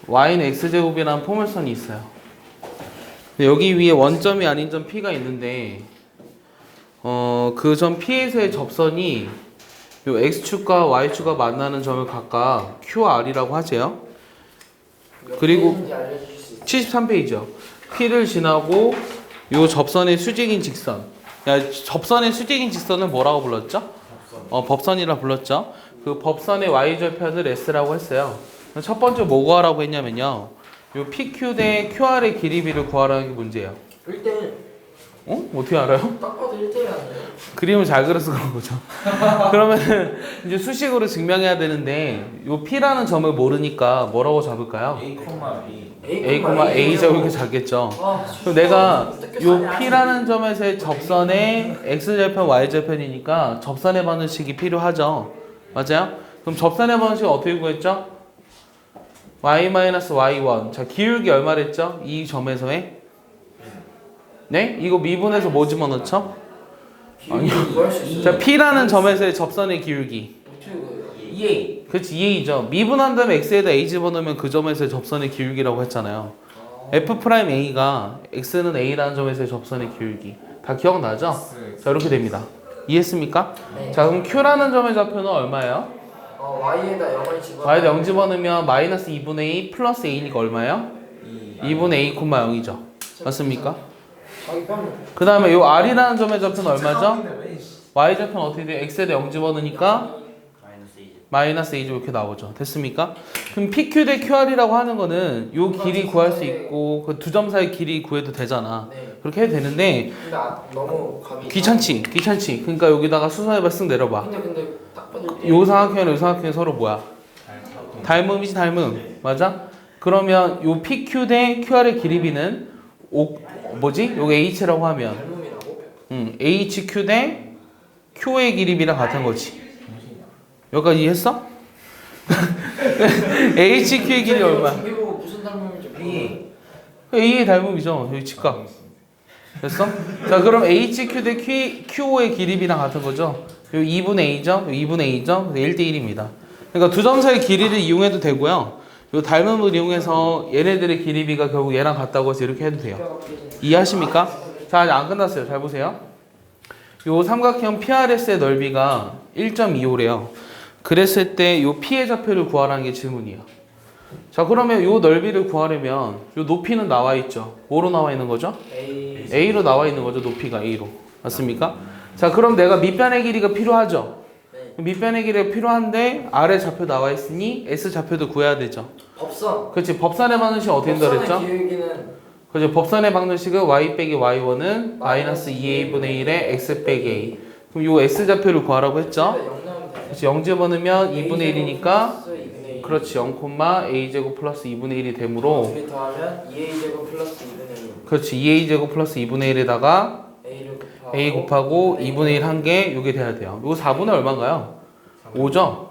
y는 x제곱이라는 포물선이 있어요. 여기 위에 원점이 아닌 점 P가 있는데 그 점 P에서의 접선이 요 x축과 y축과 만나는 점을 각각 QR이라고 하죠. 그리고 73페이지요. P를 지나고 요 접선의 수직인 직선. 접선의 수직인 직선을 뭐라고 불렀죠? 법선이라 불렀죠. 그 법선의 y절편을 S라고 했어요. 첫 번째 뭐 구하라고 했냐면요. 요 PQ 대 QR의 길이비를 구하라는 게 문제예요. 1대1. 어떻게 알아요? 딱 봐도 1대1 아니에요? 그림을 잘 그려서 그런 거죠. 그러면은 이제 수식으로 증명해야 되는데 요 P라는 점을 모르니까 뭐라고 잡을까요? A, B. A, 제곱 이렇게 잡겠죠. 그럼 내가 요 P라는 점에서의 접선의 X절편, Y절편이니까 접선의 방정식이 필요하죠. 맞아요? 그럼 접선의 방정식 어떻게 구했죠? y-y1. 자, 기울기 얼마랬죠? 이 점에서의? 네? 이거 미분해서 뭐 집어넣죠? 아니요. 자, P라는 점에서의 접선의 기울기. 2A. 그렇지, 2A죠. 미분한 다음에 X에다 A 집어넣으면 그 점에서의 접선의 기울기라고 했잖아요. F'A가 X는 A라는 점에서의 접선의 기울기. 다 기억나죠? 자, 이렇게 됩니다. 이해했습니까? 네. 자, 그럼 Q라는 점의 좌표는 얼마예요? y에다 0을 집어넣으면 y에다 0 집어넣으면 마이너스 2분의 A 플러스 A니까 얼마예요? 2분의 A, 0이죠. 맞습니까? 자기 편 그 다음에 요 R이라는 점의 좌표는 얼마죠? Y좌표는 어떻게 돼요? X에다 0 집어넣으니까 마이너스 A 이렇게 나오죠. 됐습니까? 그럼 PQ 대 QR이라고 하는 거는 요 길이 구할 수 있고 그 두 점 사이 길이 구해도 되잖아. 네. 그렇게 해도 되는데 근데 너무 감이 귀찮지. 그러니까 여기다가 수선해봐 쓱 내려봐. 근데 딱 봐도 1대1. 요 삼각형이랑 요 삼각형이 서로 뭐야? 닮음이지 닮음. 맞아? 그러면 요 PQ 대 QR의 길이비는 뭐지? 요게 H라고 하면 닮음이라고? HQ 대 Q의 길이비랑 같은 거지. 여기까지 이해했어? HQ의 길이 얼마? 중계보고 무슨 닮음인지 모르겠어요. A의 닮음이죠. 여기 직각. 됐어? 자, 그럼 HQ 대 QO의 길이비랑 같은 거죠. 여기 2분의 A죠? 여기 2분의 A죠? 1대 1입니다. 그러니까 두 점 사이 길이를 이용해도 되고요. 요 닮음을 이용해서 얘네들의 길이비가 결국 얘랑 같다고 해서 이렇게 해도 돼요. 이해하십니까? 자, 아직 안 끝났어요. 잘 보세요. 요 삼각형 PRS의 넓이가 1.25래요. 그랬을 때 요 P의 좌표를 구하라는 게 질문이에요. 자, 그러면 요 넓이를 구하려면 요 높이는 나와 있죠. 뭐로 나와 있는 거죠? A로 나와 있는 거죠. 높이가 A로. 맞습니까? 자, 그럼 내가 밑변의 길이가 필요하죠. 네. 밑변의 길이가 필요한데 아래 좌표 나와 있으니 S 좌표도 구해야 되죠. 법선. 그렇지. 법선의 방정식 어떻게 된다 그랬죠? 법선의 기울기는 그렇죠. 법선의 방정식은 y 빼기 y1은 마이너스 2a분의 1의 x 빼기 a. 그럼 요 S 좌표를 구하라고 했죠. 0 나오면 돼. 그렇지. 0 집어넣으면 2분의 1이니까 2분의 1. 그렇지. 0, a제곱 플러스 2분의 1이 되므로 둘이 더하면 2a제곱 플러스 2분의 1. 그렇지. 2a제곱 플러스 2분의 1에다가 a를 곱하고 a 곱하고 2분의 1 한 개 요게 돼야 돼요. 요거 4분의 얼마인가요? 5죠?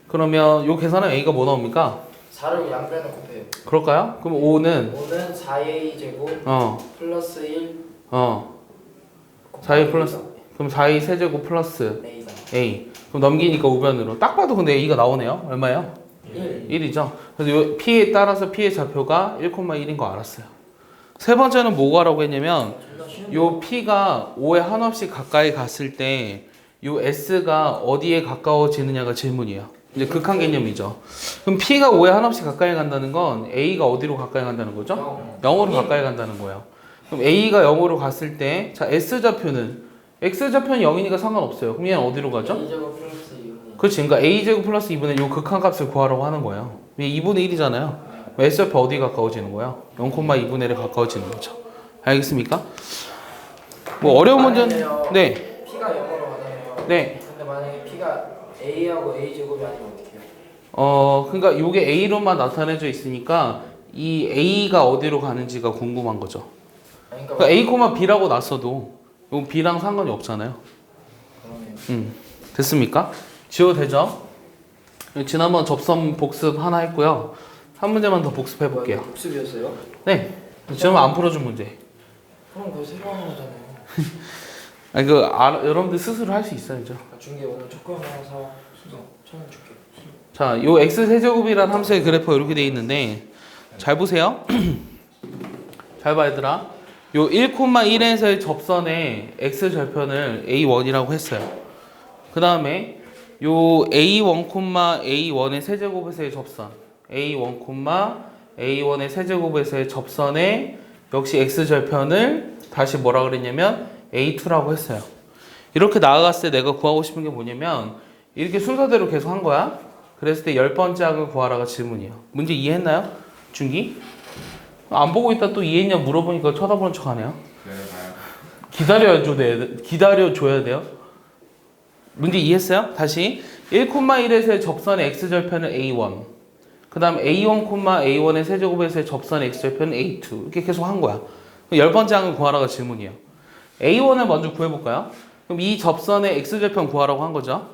그러면 요 계산은 a가 뭐 나옵니까? 4를 양변에 곱해요. 그럴까요? 그럼 5는 5는 4a제곱 플러스 1 4a 플러스 그럼 4a 세제곱 플러스 a다. a 그럼 넘기니까 우변으로 딱 봐도 근데 a가 나오네요. 얼마예요? 1. 1이죠. 그래서 요 p에 따라서 p의 좌표가 1,1인 거 알았어요. 세 번째는 뭐가라고 했냐면 요 p가 5에 한없이 가까이 갔을 때 요 s가 어디에 가까워지느냐가 질문이에요. 이제 극한 개념이죠. 그럼 p가 5에 한없이 가까이 간다는 건 a가 어디로 가까이 간다는 거죠? 0으로 가까이 간다는 거예요. 그럼 a가 0으로 갔을 때 자 s 좌표는 x 좌표는 0이니까 상관없어요. 그럼 얘는 어디로 가죠? a제곱 플러스 2분의 1. 그렇지. 그러니까 a제곱 플러스 2분의 요 극한값을 구하라고 하는 거예요. 2분의 1이잖아요. s좌표 어디 가까워지는 거예요? 0,2분의 1에 가까워지는 거죠. 알겠습니까? 뭐 어려운 문제는 네. p가 0으로 가잖아요. 네. 근데 만약에 p가 a하고 a제곱이 아니면 어떻게 해요? 그러니까 요게 a로만 나타내져 있으니까 이 a가 어디로 가는지가 궁금한 거죠. 그러니까 a, b라고 놨어도 요 b랑 상관이 없잖아요. 그러네요. 됐습니까? 지워도 되죠? 지난번 접선 복습 하나 했고요. 한 문제만 더 복습해 볼게요. 복습이었어요? 네. 지금 안 풀어준 문제. 그럼 그거 새로 하는 거잖아요. 아니 여러분들 스스로 할 수 있어야죠. 중계 오늘 초코 하나 수정 1,000원 줄게. 자, 요 x 세제곱이라는 함수의 그래프가 이렇게 돼 있는데 잘 보세요. 잘 봐 얘들아. 요 1,1에서의 접선의 x절편을 a1이라고 했어요. 그 다음에 요 a1, a1의 세제곱에서의 접선 a1, a1의 세제곱에서의 접선의 역시 x절편을 다시 뭐라 그랬냐면 a2라고 했어요. 이렇게 나아갔을 때 내가 구하고 싶은 게 뭐냐면 이렇게 순서대로 계속 한 거야. 그랬을 때 10번째 항을 구하라가 질문이에요. 문제 이해했나요? 중기? 안 보고 있다 또 이해했냐 물어보니까 쳐다보는 척 하네요. 기다려줘야 돼요. 문제 이해했어요? 다시 1,1에서의 접선의 x절편은 a1 그 다음 a1, a1의 세제곱에서의 접선의 x절편은 a2 이렇게 계속 한 거야. 10번째 항을 구하라가 질문이에요. a1을 먼저 구해볼까요? 그럼 이 접선의 x절편 구하라고 한 거죠.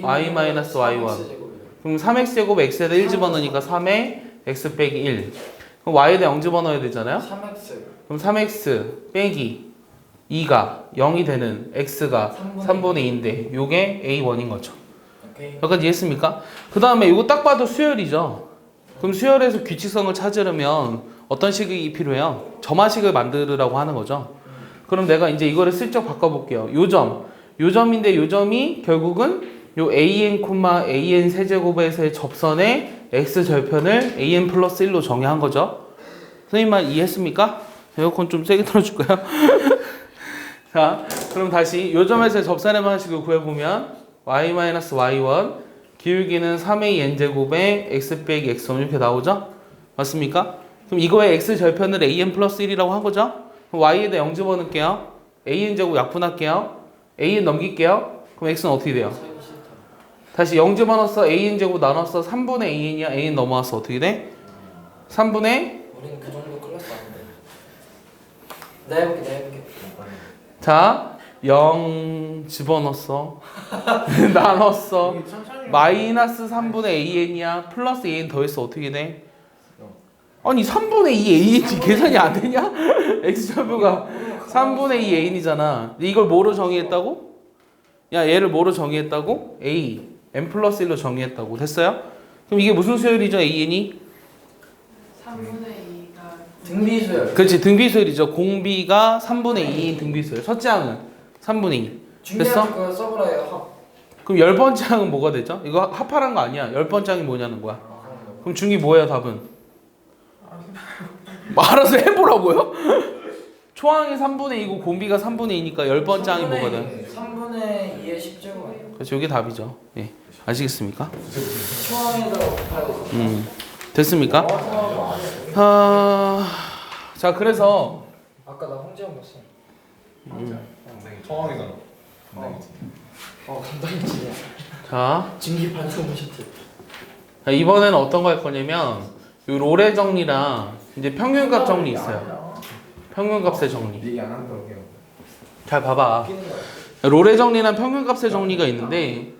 y-y1 그럼 3x제곱 x에다 1 집어넣으니까 3에 x 빼기 1 그럼 y에다 0 집어넣어야 되잖아요. 3x 그럼 3x 빼기 2가 0이 되는 x가 3분의 2인데 요게 a1인 거죠. 오케이. 여기까지 이해했습니까? 그 다음에 이거 딱 봐도 수열이죠. 그럼 수열에서 규칙성을 찾으려면 어떤 식이 필요해요? 점화식을 만들으라고 하는 거죠. 그럼 내가 이제 이거를 슬쩍 바꿔볼게요. 요점인데 요점이 결국은 요 an, an 세제곱에서의 접선의 x절편을 an 플러스 1로 정의한 거죠. 선생님 말 이해했습니까? 에어컨 좀 세게 틀어줄까요? 자, 그럼 다시 요점에서의 접선의 방식을 구해보면 y-y1 기울기는 3a n제곱에 x 빼기 x1 이렇게 나오죠? 맞습니까? 그럼 이거의 x절편을 an 플러스 1이라고 한 거죠? 그럼 y에다 0 집어넣을게요. an제곱 약분할게요. an 넘길게요. 그럼 x는 어떻게 돼요? 다시 0 집어넣었어. an제곱 나눴어. 3분의 an이야. an 넘어왔어. 어떻게 돼? 3분의 우리는 그 정도 클래스 아닌데. 내가 해볼게. 자 0 집어넣었어. 나눴어. 마이너스 3분의 an이야. 플러스 an 더했어. 어떻게 돼? 아니 3분의 2 an이 계산이 안 되냐? x절표가 3분의 2 an이잖아. 이걸 뭐로 정의했다고? 야 얘를 뭐로 정의했다고? a n 플러스 1로 정의했다고. 됐어요? 그럼 이게 무슨 수열이죠? an이? 3분의 2가 등비수열. 그렇지 등비수열이죠. 공비가 3분의 2인 등비수열. 첫째 항은 3분의 2. 됐어? 그거 써보라요. 합. 그럼 10번째 항은 뭐가 되죠? 이거 합하란 거 아니야. 10번째 항이 뭐냐는 거야. 그럼 중기 뭐예요 답은? 알아서 해보라고요? 초항이 3분의 2고 공비가 3분의 2니까 10번째 항이 뭐가 돼? 3분의 2의 10제곱. 그렇죠. 이게 답이죠. 예. 아시겠습니까? 초항에다가 곱하여. 됐습니까? 자 그래서 아까 나 홍지영 봤어. 청왕이잖아. 감당이지. 자 증기 반성 셔틀. 이번에는 어떤 거 할 거냐면 요 롤의 정리랑 이제 평균값 정리 있어요. 평균값의 정리. 얘기 안 한다고 해요. 잘 봐봐. 웃기는 거야. 롤의 정리랑 평균값의 정리가 있는데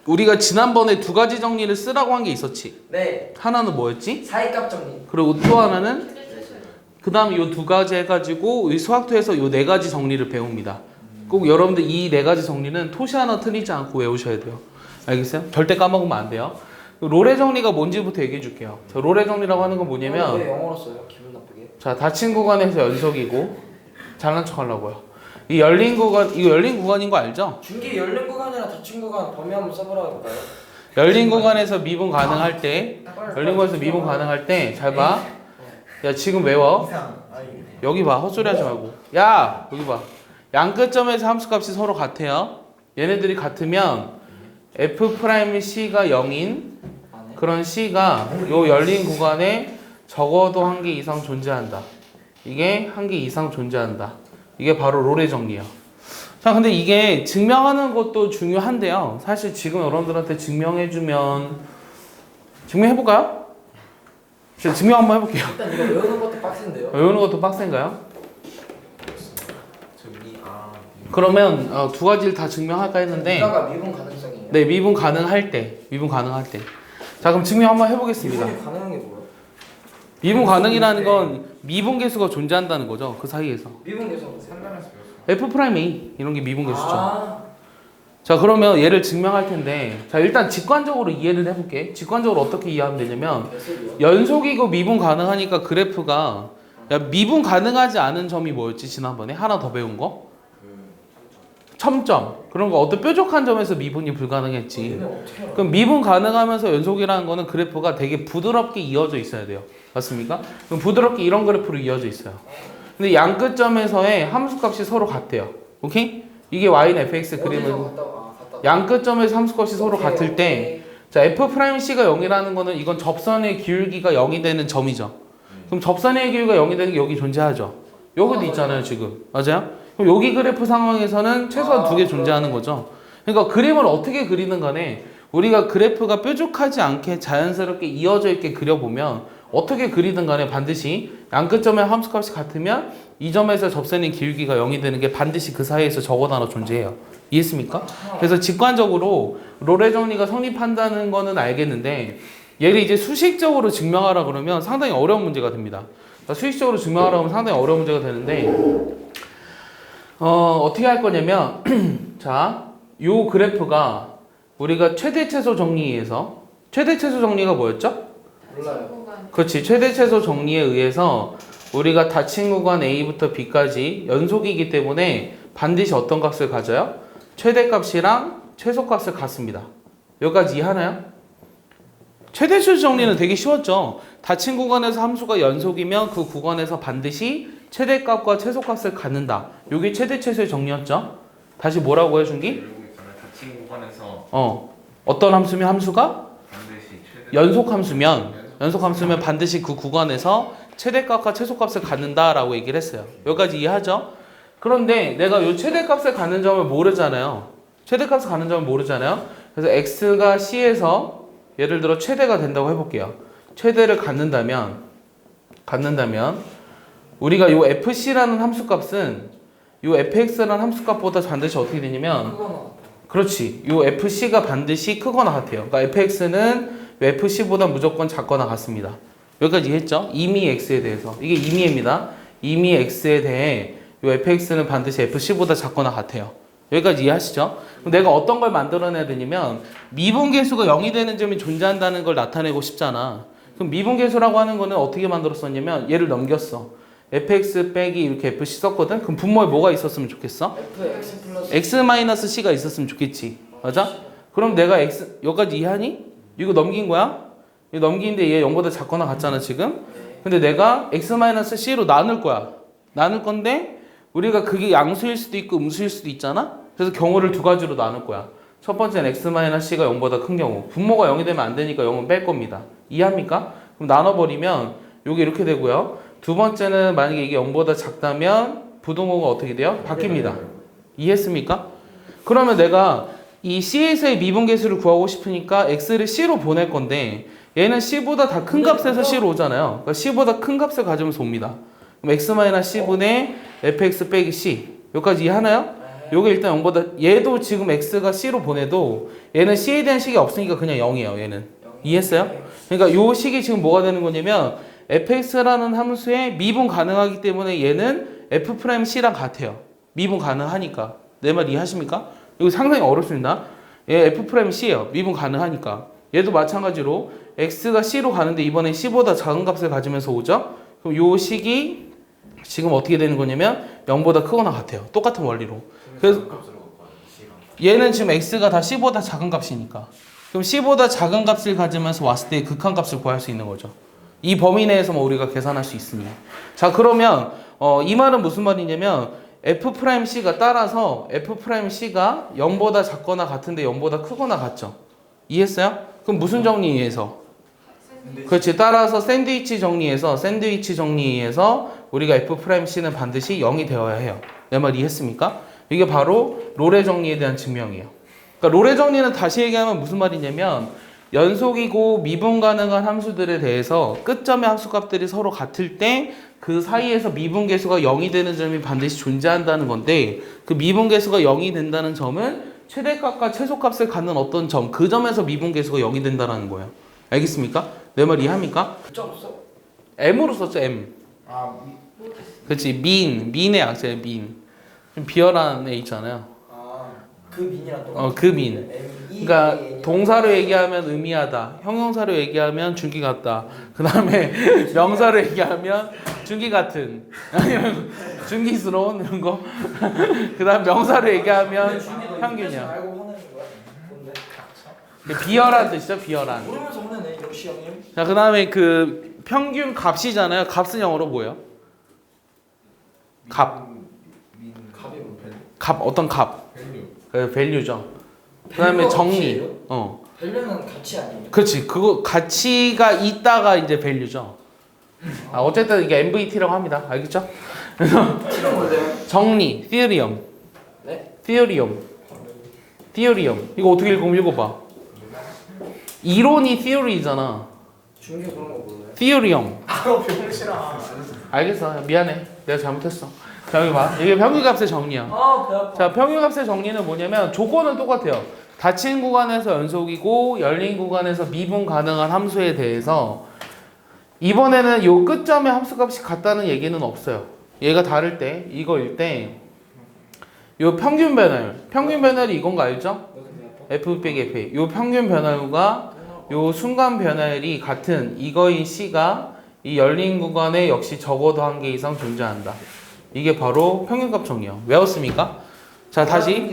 우리가 지난번에 두 가지 정리를 쓰라고 한 게 있었지. 네. 하나는 뭐였지? 사이값 정리. 그리고 또 하나는 그 다음에 요 두 가지 해가지고 이 수학토에서 요 네 가지 정리를 배웁니다. 꼭 여러분들 이 네 가지 정리는 토시 하나 틀리지 않고 외우셔야 돼요. 알겠어요? 절대 까먹으면 안 돼요. 롤의 정리가 뭔지부터 얘기해 줄게요. 자, 롤의 정리라고 하는 건 뭐냐면 왜 영어로 써요? 기분 나쁘게. 자 닫힌 구간에서 연속이고 잘난 척 하려고요. 이 열린 구간 이거 열린 구간인 거 알죠? 중기 열린 구간이랑 닫힌 구간 범위 한번 써보라고 할까요? 열린 구간에서 미분 가능할 때 열린 구간에서 미분 가능할 때 잘 봐. 야 지금 외워. 여기 봐. 헛소리 하지 말고. 야 여기 봐. 양끝점에서 함수값이 서로 같아요. 얘네들이 같으면 f'C가 0인 그런 C가 요 열린 구간에 적어도 한 개 이상 존재한다. 이게 한 개 이상 존재한다. 이게 바로 롤의 정리예요. 자, 근데 이게 증명하는 것도 중요한데요. 사실 지금 여러분들한테 증명해주면 증명해볼까요? 제가 증명 한번 해볼게요. 일단 이거 외우는 것도 빡센데요. 외우는 것도 빡센가요? 저기 그러면 두 가지를 다 증명할까 했는데 이가가 미분 가능성이에요. 네, 미분 가능할 때. 자, 그럼 증명 한번 해보겠습니다. 미분이 가능한 게 뭐예요? 미분 가능이라는 건 미분 계수가 존재한다는 거죠. 그 사이에서. 미분 계속. 산단에서 배웠어. F'A 이런 게 미분 계수죠. 자, 그러면 얘를 증명할 텐데, 자, 일단 직관적으로 이해를 해볼게. 직관적으로 어떻게 이해하면 되냐면, 연속이고 미분 가능하니까 그래프가, 야, 미분 가능하지 않은 점이 뭐였지, 지난번에? 하나 더 배운 거? 첨점. 그런 거 어떤 뾰족한 점에서 미분이 불가능했지. 그럼 미분 가능하면서 연속이라는 거는 그래프가 되게 부드럽게 이어져 있어야 돼요. 맞습니까? 그럼 부드럽게 이런 그래프로 이어져 있어요. 근데 양끝점에서의 함수값이 서로 같대요. 오케이? 이게 y는 fx 그림은 양끝점에서 함수값이 서로 같을 때, 자, f'c가 0이라는 거는 이건 접선의 기울기가 0이 되는 점이죠. 그럼 접선의 기울기가 0이 되는 게 여기 존재하죠. 여기도 있잖아요, 지금. 맞아요? 그럼 여기 그래프 상황에서는 최소한 두 개 존재하는 거죠. 그러니까 그림을 어떻게 그리는 간에 우리가 그래프가 뾰족하지 않게 자연스럽게 이어져 있게 그려보면 어떻게 그리든 간에 반드시 양끝점의 함수값이 같으면 이 점에서 접선의 기울기가 0이 되는 게 반드시 그 사이에서 적어놔 존재해요. 이해했습니까? 그래서 직관적으로 롤의 정리가 성립한다는 거는 알겠는데 얘를 이제 수식적으로 증명하라 그러면 상당히 어려운 문제가 됩니다. 그러니까 수식적으로 증명하라 하면 상당히 어려운 문제가 되는데 어떻게 할 거냐면 자, 요 그래프가 우리가 최대 최소 정리에서 최대 최소 정리가 뭐였죠? 몰라요. 그렇지. 최대 최소 정리에 의해서 우리가 닫힌 구간 A부터 B까지 연속이기 때문에 반드시 어떤 값을 가져요? 최대값이랑 최소값을 갖습니다. 여기까지 이해하나요? 최대 최소 정리는 되게 쉬웠죠. 닫힌 구간에서 함수가 연속이면 그 구간에서 반드시 최대값과 최소값을 갖는다. 이게 최대 최소의 정리였죠. 다시 뭐라고 해 준기? 닫힌 구간에서 어떤 함수면 함수가 반드시 최대 연속 함수면 반드시 그 구간에서 최대값과 최소값을 갖는다라고 얘기를 했어요. 여기까지 이해하죠? 그런데 내가 이 최대값을 갖는 점을 모르잖아요. 최대값을 갖는 점을 모르잖아요. 그래서 x가 c에서 예를 들어 최대가 된다고 해볼게요. 최대를 갖는다면 우리가 이 fc라는 함수값은 이 fx라는 함수값보다 반드시 어떻게 되냐면 그렇지. 이 fc가 반드시 크거나 같아요. 그러니까 fx는 fc보다 무조건 작거나 같습니다. 여기까지 이해했죠? 이미 x에 대해서. 이게 이미입니다. 이미 x에 대해 이 fx는 반드시 fc보다 작거나 같아요. 여기까지 이해하시죠? 그럼 내가 어떤 걸 만들어내야 되냐면 미분계수가 0이 되는 점이 존재한다는 걸 나타내고 싶잖아. 그럼 미분계수라고 하는 거는 어떻게 만들었었냐면 얘를 넘겼어. fx 빼기 이렇게 fc 썼거든? 그럼 분모에 뭐가 있었으면 좋겠어? fx 플러스 x-c가 있었으면 좋겠지. 맞아? 그럼 내가 x 여기까지 이해하니? 이거 넘긴 거야? 이거 넘기는데 얘 0보다 작거나 같잖아 지금? 근데 내가 x-c로 나눌 거야. 나눌 건데 우리가 그게 양수일 수도 있고 음수일 수도 있잖아? 그래서 경우를 두 가지로 나눌 거야. 첫 번째는 x-c가 0보다 큰 경우. 분모가 0이 되면 안 되니까 0은 뺄 겁니다. 이해합니까? 그럼 나눠버리면 요게 이렇게 되고요. 두 번째는 만약에 이게 0보다 작다면 부동호가 어떻게 돼요? 바뀝니다. 이해했습니까? 그러면 내가 이 C에서의 미분계수를 구하고 싶으니까 X를 C로 보낼 건데 얘는 C보다 다 큰 값에서 C로 오잖아요. 그러니까 C보다 큰 값을 가지면서 옵니다. 그럼 X-C분의 fx 빼기 C 여기까지 이해하나요? 요게 일단 0보다 얘도 지금 X가 C로 보내도 얘는 C에 대한 식이 없으니까 그냥 0이에요. 얘는. 이해했어요? 그러니까 요 식이 지금 뭐가 되는 거냐면 fx라는 함수에 미분 가능하기 때문에 얘는 f'c랑 같아요. 미분 가능하니까. 내 말 이해하십니까? 이거 상당히 어렵습니다. 얘 f'c예요. 미분 가능하니까. 얘도 마찬가지로 x가 c로 가는데 이번에 c보다 작은 값을 가지면서 오죠? 그럼 요 식이 지금 어떻게 되는 거냐면 0보다 크거나 같아요. 똑같은 원리로. 그래서 얘는 지금 x가 다 c보다 작은 값이니까. 그럼 c보다 작은 값을 가지면서 왔을 때 극한값을 구할 수 있는 거죠. 이 범위 내에서만 우리가 계산할 수 있습니다. 자, 그러면 이 말은 무슨 말이냐면 f'c가 따라서 f'c가 0보다 작거나 같은데 0보다 크거나 같죠. 이해했어요? 그럼 무슨 정리에서? 그렇지. 따라서 샌드위치 정리에서 우리가 f'c는 반드시 0이 되어야 해요. 내 말 이해했습니까? 이게 바로 롤의 정리에 대한 증명이에요. 그러니까 롤의 정리는 다시 얘기하면 무슨 말이냐면 연속이고 미분 가능한 함수들에 대해서 끝점의 함수값들이 서로 같을 때 그 사이에서 미분계수가 0이 되는 점이 반드시 존재한다는 건데 그 미분계수가 0이 된다는 점은 최대값과 최소값을 갖는 어떤 점, 그 점에서 미분계수가 0이 된다는 거예요. 알겠습니까? 내 말 이해합니까? 점 써? M으로 썼죠, M. 그렇지, 민의 약자예요, 민. 좀 비열한 애 있잖아요. 그 민이랑 똑같아. 그 민. 그러니까 동사로 얘기하면 의미하다, 형용사로 얘기하면 준기 같다, 그 다음에 명사로 얘기하면 준기 같은, 아니면 준기스러운 이런 거, 그 다음 명사로 얘기하면 평균이야. 알고 화내는 거야? 뭔데? 비열한 뜻이죠, 비열한. 모르면서 화내네 역시 형님. 자, 그 다음에 그 평균 값이잖아요. 값은 영어로 뭐예요? 값. 갑이 뭐 값, 어떤 값? 그 밸류죠. 그 다음에 정리. 밸류는 가치 아니에요? 그렇지. 그거 가치가 있다가 이제 밸류죠. 어쨌든 이게 MVT라고 합니다. 알겠죠? 그래서 T는 뭔데요? 정리, theorem. 네? theorem. theorem. 이거 어떻게 읽으면 읽어봐. 이론이 theory잖아. 중계 그런 거 몰라요? theorem. 병신아. 알겠어. 미안해. 내가 잘못했어. 자, 여기 봐. 이게 평균값의 정리야. 배 아파. 자, 평균값의 정리는 뭐냐면 조건은 똑같아요. 닫힌 구간에서 연속이고 열린 구간에서 미분 가능한 함수에 대해서 이번에는 요 끝점의 함수값이 같다는 얘기는 없어요. 얘가 다를 때, 이거일 때 요 평균 변화율. 평균 변화율이 이건 거 알죠? F 빼기 FA. 요 평균 변화율과 요 순간 변화율이 같은 이거인 C가 이 열린 구간에 역시 적어도 한 개 이상 존재한다. 이게 바로 평균값 정리예요. 외웠습니까? 자, 다시.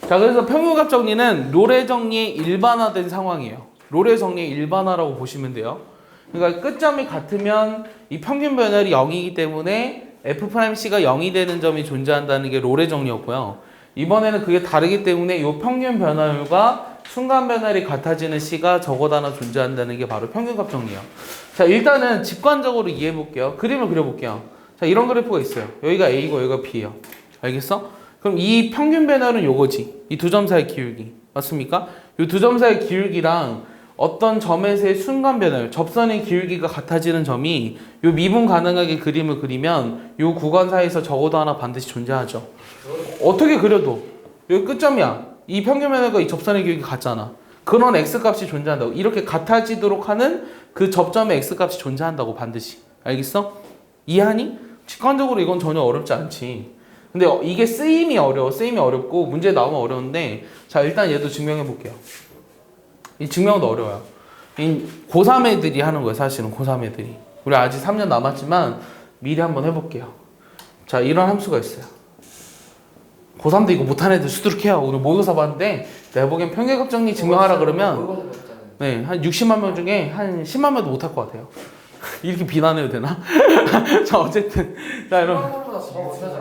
자, 그래서 평균값 정리는 롤의 정리의 일반화된 상황이에요. 롤의 정리의 일반화라고 보시면 돼요. 그러니까 끝점이 같으면 이 평균 변화율이 0이기 때문에 F'C가 0이 되는 점이 존재한다는 게 롤의 정리였고요. 이번에는 그게 다르기 때문에 이 평균 변화율과 순간 변화율이 같아지는 C가 적어도 하나 존재한다는 게 바로 평균값 정리예요. 자, 일단은 직관적으로 이해해 볼게요. 그림을 그려볼게요. 자, 이런 그래프가 있어요. 여기가 A고 여기가 B예요. 알겠어? 그럼 이 평균 변화율은 요거지. 이 두 점 사이 기울기. 맞습니까? 이 두 점 사이 기울기랑 어떤 점에서의 순간 변화율, 접선의 기울기가 같아지는 점이 요 미분 가능하게 그림을 그리면 요 구간 사이에서 적어도 하나 반드시 존재하죠. 어떻게 그려도 여기 끝점이야. 이 평균 변화율과 이 접선의 기울기 같잖아. 그런 X값이 존재한다고. 이렇게 같아지도록 하는 그 접점의 X값이 존재한다고 반드시. 알겠어? 이해하니? 직관적으로 이건 전혀 어렵지 않지. 근데 이게 쓰임이 어려워. 쓰임이 어렵고 문제 나오면 어려운데 자, 일단 얘도 증명해 볼게요. 이 증명도 어려워요. 이 고3 애들이 하는 거예요. 사실은 고3 애들이. 우리 아직 3년 남았지만 미리 한번 해볼게요. 자, 이런 함수가 있어요. 고3도 이거 못하는 애들 수두룩해요. 오늘 모의고사 봤는데 내가 보기엔 평균값 정리 증명하라 그러면 네, 한 60만 명 중에 한 10만 명도 못할 것 같아요. 이렇게 비난해도 되나? 자, 어쨌든 자, 여러분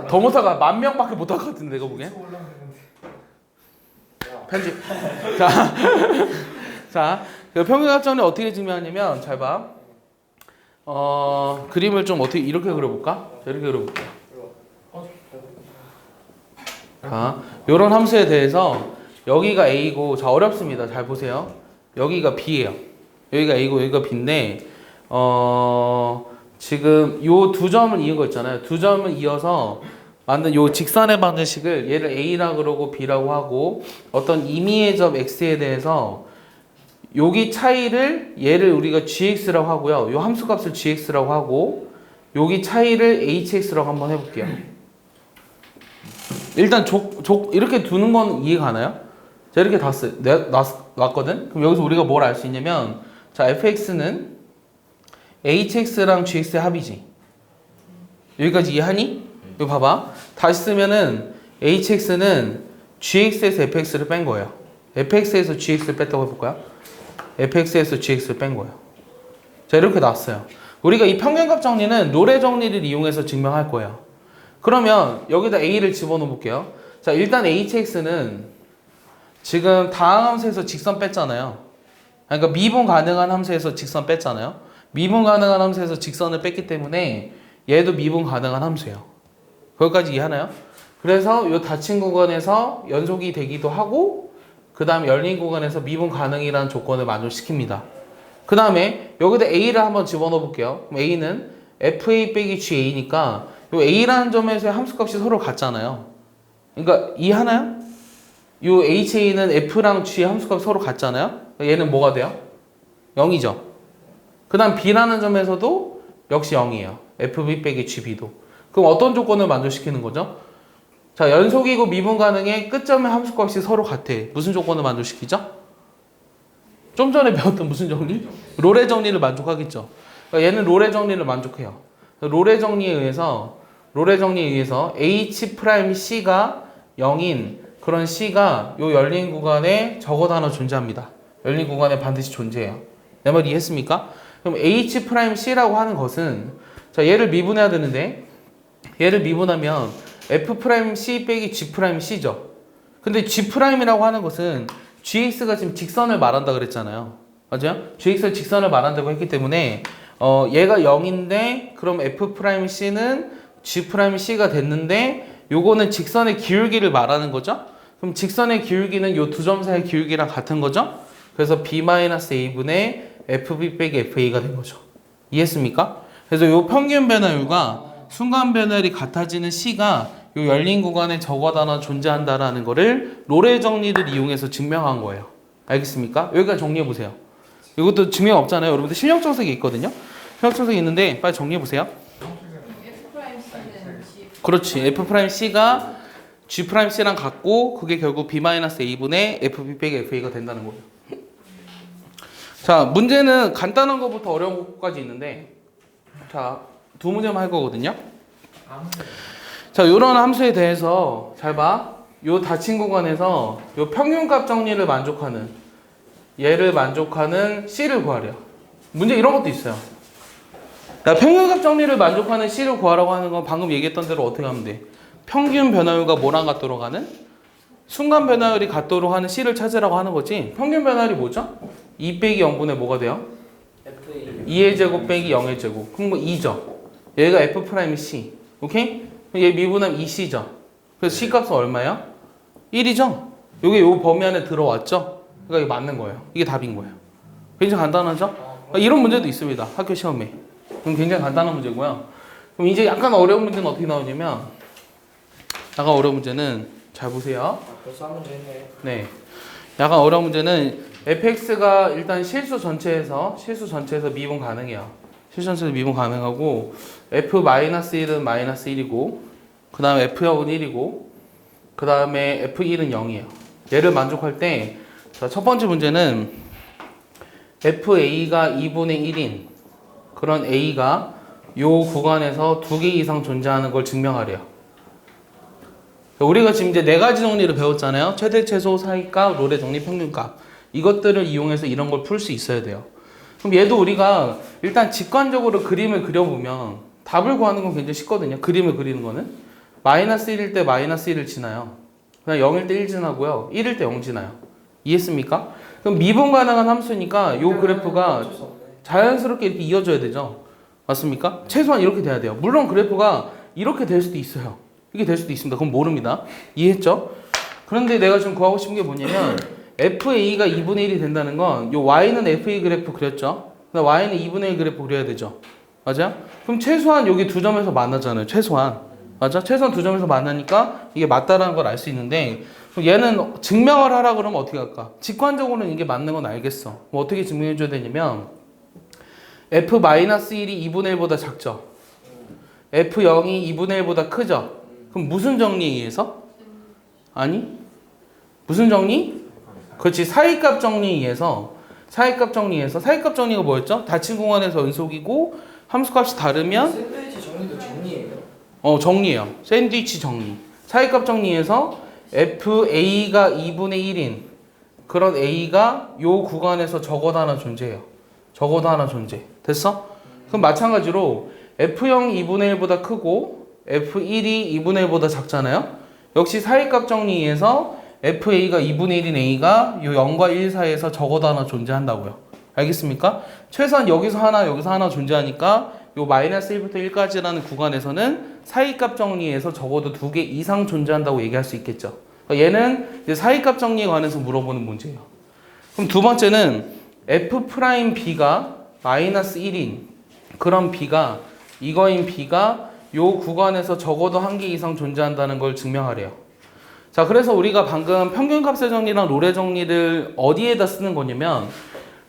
더 못하가 10,000명밖에 못할 것 같은데 내가 보기엔. 편집. 자, 그 평균값 정리 어떻게 증명하냐면 잘 봐. 그림을 좀 어떻게 이렇게 그려볼까? 자, 이렇게 그려볼게요. 자, 요런 함수에 대해서 여기가 A고 자, 어렵습니다. 잘 보세요. 여기가 B예요. 여기가 A고 여기가 B인데 지금 요 두 점을 이은 거 있잖아요. 두 점을 이어서 만든 요 직선의 방정식을 얘를 A라 그러고 B라고 하고 어떤 임의의 점 X에 대해서 여기 차이를 얘를 우리가 GX라고 하고요. 요 함수값을 GX라고 하고 여기 차이를 HX라고 한번 해볼게요. 일단 이렇게 두는 건 이해 가나요? 자, 이렇게 놨거든? 그럼 여기서 우리가 뭘 알 수 있냐면 자, fx는 hx랑 gx의 합이지. 여기까지 이해하니? 이거 봐봐. 다시 쓰면은 hx는 gx에서 fx를 뺀 거예요. fx에서 gx를 뺐다고 해볼까요? fx에서 gx를 뺀 거예요. 자, 이렇게 나왔어요. 우리가 이 평균값 정리는 롤의 정리를 이용해서 증명할 거예요. 그러면 여기다 a를 집어넣어 볼게요. 자, 일단 hx는 지금 다항 함수에서 직선 뺐잖아요. 그러니까 미분 가능한 함수에서 직선 뺐잖아요. 미분 가능한 함수에서 직선을 뺐기 때문에 얘도 미분 가능한 함수예요. 거기까지 이해하나요? 그래서 이 닫힌 구간에서 연속이 되기도 하고 그 다음에 열린 구간에서 미분 가능이라는 조건을 만족시킵니다. 그 다음에 여기다 a를 한번 집어넣어 볼게요. 그럼 a는 fa 빼기 ga니까 이 a라는 점에서의 함수값이 서로 같잖아요. 그러니까 이해하나요? 이 ha는 f랑 g의 함수값이 서로 같잖아요. 얘는 뭐가 돼요? 0이죠. 그 다음 b라는 점에서도 역시 0이에요. fb 빼기 gb도. 그럼 어떤 조건을 만족시키는 거죠? 자, 연속이고 미분 가능의 끝점의 함수값이 서로 같아. 무슨 조건을 만족시키죠? 좀 전에 배웠던 무슨 정리? 롤의 정리를 만족하겠죠. 그러니까 얘는 롤의 정리를 만족해요. 롤의 정리에 의해서 H'C가 0인 그런 C가 요 열린 구간에 적어도 하나 존재합니다. 열린 구간에 반드시 존재해요. 내 말 이해했습니까? 그럼 H'C라고 하는 것은 자, 얘를 미분해야 되는데 얘를 미분하면 F'C 빼기 G'C죠. 근데 G'이라고 하는 것은 GX가 지금 직선을 말한다 그랬잖아요. 맞아요? GX가 직선을 말한다고 했기 때문에 얘가 0인데 그럼 F'C는 G'C가 됐는데 요거는 직선의 기울기를 말하는 거죠. 그럼 직선의 기울기는 요 두 점 사이의 기울기랑 같은 거죠. 그래서 B-A분의 FB 빼기 FA가 된 거죠. 이해했습니까? 그래서 요 평균 변화율과 순간 변화율이 같아지는 C가 요 열린 구간에 적어도 하나 존재한다라는 거를 롤의 정리를 이용해서 증명한 거예요. 알겠습니까? 여기까지 정리해 보세요. 이것도 증명 없잖아요. 여러분들 실력 정석이 있거든요. 실력 정석이 있는데 빨리 정리해 보세요. F'C는 G. 그렇지. F'C가 G'C랑 같고 그게 결국 B-A분의 FB 빼기 FA가 된다는 거예요. 자, 문제는 간단한 것부터 어려운 것까지 있는데 자, 두 문제만 할 거거든요. 자, 요런 함수에 대해서 잘 봐. 요 닫힌 구간에서 요 평균값 정리를 만족하는 얘를 만족하는 C를 구하래요. 문제 이런 것도 있어요. 자, 평균값 정리를 만족하는 C를 구하라고 하는 건 방금 얘기했던 대로 어떻게 하면 돼? 평균 변화율과 뭐랑 같도록 하는? 순간 변화율이 같도록 하는 C를 찾으라고 하는 거지. 평균 변화율이 뭐죠? 2 빼기 0분의 뭐가 돼요? FA 2의 제곱 빼기 0의 제곱. 그럼 뭐 2죠. 얘가 F'C. 오케이? 얘 미분하면 2C죠. 그래서 C 값은 얼마예요? 1이죠? 요게 요 범위 안에 들어왔죠? 그러니까 이게 맞는 거예요. 이게 답인 거예요. 굉장히 간단하죠? 이런 문제도 있습니다. 학교 시험에. 그럼 굉장히 간단한 문제고요. 그럼 이제 약간 어려운 문제는 어떻게 나오냐면 약간 어려운 문제는 잘 보세요. 벌써 한 문제 했네. 네. 약간 어려운 문제는 fx가 일단 실수 전체에서 미분 가능해요. 실수 전체에서 미분 가능하고 f-1은 마이너스 1이고 그 다음에 f0은 1이고 그 다음에 f1은 0이에요. 얘를 만족할 때 첫 번째 문제는 fa가 2분의 1인 그런 a가 요 구간에서 2개 이상 존재하는 걸 증명하래요. 우리가 지금 이제 네 가지 정리를 배웠잖아요. 최대, 최소, 사이값, 롤의 정리, 평균값. 이것들을 이용해서 이런 걸 풀 수 있어야 돼요. 그럼 얘도 우리가 일단 직관적으로 그림을 그려보면 답을 구하는 건 굉장히 쉽거든요. 그림을 그리는 거는. 마이너스 1일 때 마이너스 1을 지나요. 그냥 0일 때 1 지나고요. 1일 때 0 지나요. 이해했습니까? 그럼 미분 가능한 함수니까 요 그래프가 어쩔 수 없네. 자연스럽게 이렇게 이어져야 되죠. 맞습니까? 최소한 이렇게 돼야 돼요. 물론 그래프가 이렇게 될 수도 있어요. 이게 될 수도 있습니다. 그건 모릅니다. 이해했죠? 그런데 내가 지금 구하고 싶은 게 뭐냐면 FA가 2분의 1이 된다는 건 요 Y는 FA 그래프 그렸죠? 근데 Y는 2분의 1 그래프 그려야 되죠? 맞아? 그럼 최소한 여기 두 점에서 만나잖아요. 최소한. 맞아? 최소한 두 점에서 만나니까 이게 맞다라는 걸 알 수 있는데 그럼 얘는 증명을 하라 그러면 어떻게 할까? 직관적으로는 이게 맞는 건 알겠어. 뭐 어떻게 증명해 줘야 되냐면 F-1이 2분의 1보다 작죠? F0이 2분의 1보다 크죠? 그럼 무슨 정리에 의해서? 아니? 무슨 정리? 그렇지. 사이값 정리에 의해서 사이값 정리가 뭐였죠? 닫힌 공간에서 연속이고 함수값이 다르면 샌드위치 정리도 정리예요. 정리예요. 샌드위치 정리. 사이값 정리에서 FA가 2분의 1인 그런 A가 요 구간에서 적어도 하나 존재해요. 적어도 하나 존재. 됐어? 그럼 마찬가지로 F0 2분의 1보다 크고 F1이 2분의 1보다 작잖아요. 역시 사이값 정리에서 FA가 2분의 1인 A가 요 0과 1 사이에서 적어도 하나 존재한다고요. 알겠습니까? 최소한 여기서 하나 존재하니까 요 마이너스 1부터 1까지라는 구간에서는 사이값 정리에서 적어도 2개 이상 존재한다고 얘기할 수 있겠죠. 그러니까 얘는 이제 사이값 정리에 관해서 물어보는 문제예요. 그럼 두 번째는 F'B가 마이너스 1인 그런 B가 이거인 B가 요 구간에서 적어도 한 개 이상 존재한다는 걸 증명하래요. 자, 그래서 우리가 방금 평균값의 정리랑 롤의 정리를 어디에다 쓰는 거냐면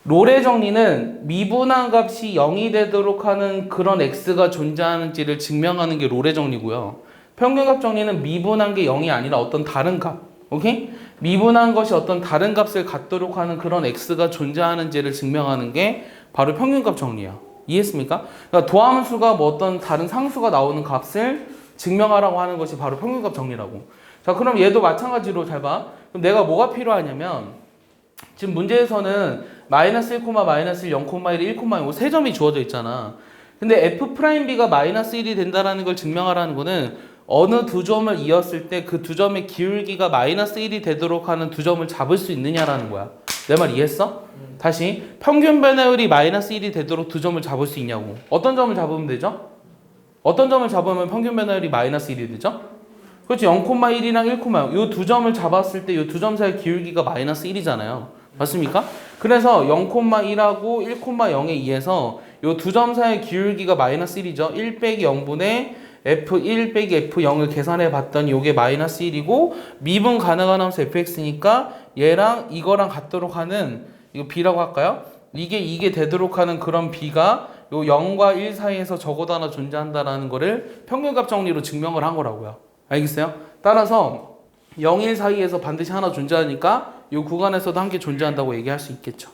롤의 정리는 미분한 값이 0이 되도록 하는 그런 x가 존재하는지를 증명하는 게 롤의 정리고요. 평균값 정리는 미분한 게 0이 아니라 어떤 다른 값. 오케이? 미분한 것이 어떤 다른 값을 갖도록 하는 그런 x가 존재하는지를 증명하는 게 바로 평균값 정리야. 이해했습니까? 그러니까 도함수가 뭐 어떤 다른 상수가 나오는 값을 증명하라고 하는 것이 바로 평균값 정리라고. 자, 그럼 얘도 마찬가지로 잘 봐. 그럼 내가 뭐가 필요하냐면 지금 문제에서는 마이너스 1, 마이너스 1, 0, 1, 1,0 세 점이 주어져 있잖아. 근데 f'b가 마이너스 1이 된다는 걸 증명하라는 거는 어느 두 점을 이었을 때 그 두 점의 기울기가 마이너스 1이 되도록 하는 두 점을 잡을 수 있느냐라는 거야. 내 말 이해했어? 다시 평균 변화율이 마이너스 1이 되도록 두 점을 잡을 수 있냐고. 어떤 점을 잡으면 되죠? 어떤 점을 잡으면 평균 변화율이 마이너스 1이 되죠? 그렇지. 0,1이랑 1,0 이 두 점을 잡았을 때 이 두 점 사이 기울기가 마이너스 1이잖아요. 맞습니까? 그래서 0,1하고 1,0에 의해서 이 두 점 사이 기울기가 마이너스 1이죠. 1 빼기 0분의 f1 빼기 f0을 계산해 봤더니 이게 마이너스 1이고 미분 가능한 함수 fx니까 얘랑 이거랑 같도록 하는 이거 b라고 할까요? 이게 되도록 하는 그런 b가 요 0과 1 사이에서 적어도 하나 존재한다라는 거를 평균값 정리로 증명을 한 거라고요. 알겠어요? 따라서 0, 1 사이에서 반드시 하나 존재하니까 이 구간에서도 함께 존재한다고 얘기할 수 있겠죠.